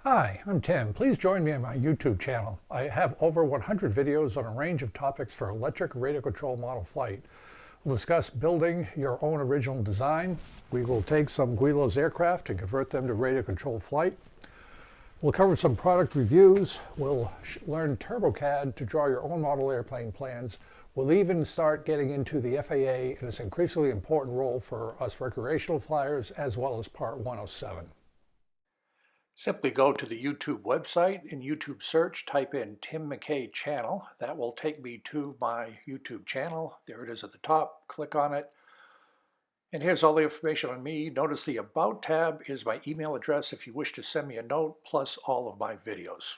Hi, I'm Tim. Please join me on my YouTube channel. I have over 100 videos on a range of topics for electric radio control model flight. We'll discuss building your own original design. We will take some Guilos aircraft and convert them to radio controlled flight. We'll cover some product reviews. We'll learn TurboCAD to draw your own model airplane plans. We'll even start getting into the FAA and its increasingly important role for us recreational flyers, as well as Part 107. Simply go to the YouTube website. In YouTube search, type in Tim McKay channel. That will take me to my YouTube channel. There it is at the top. Click on it. And here's all the information on me. Notice the About tab is my email address if you wish to send me a note, plus all of my videos.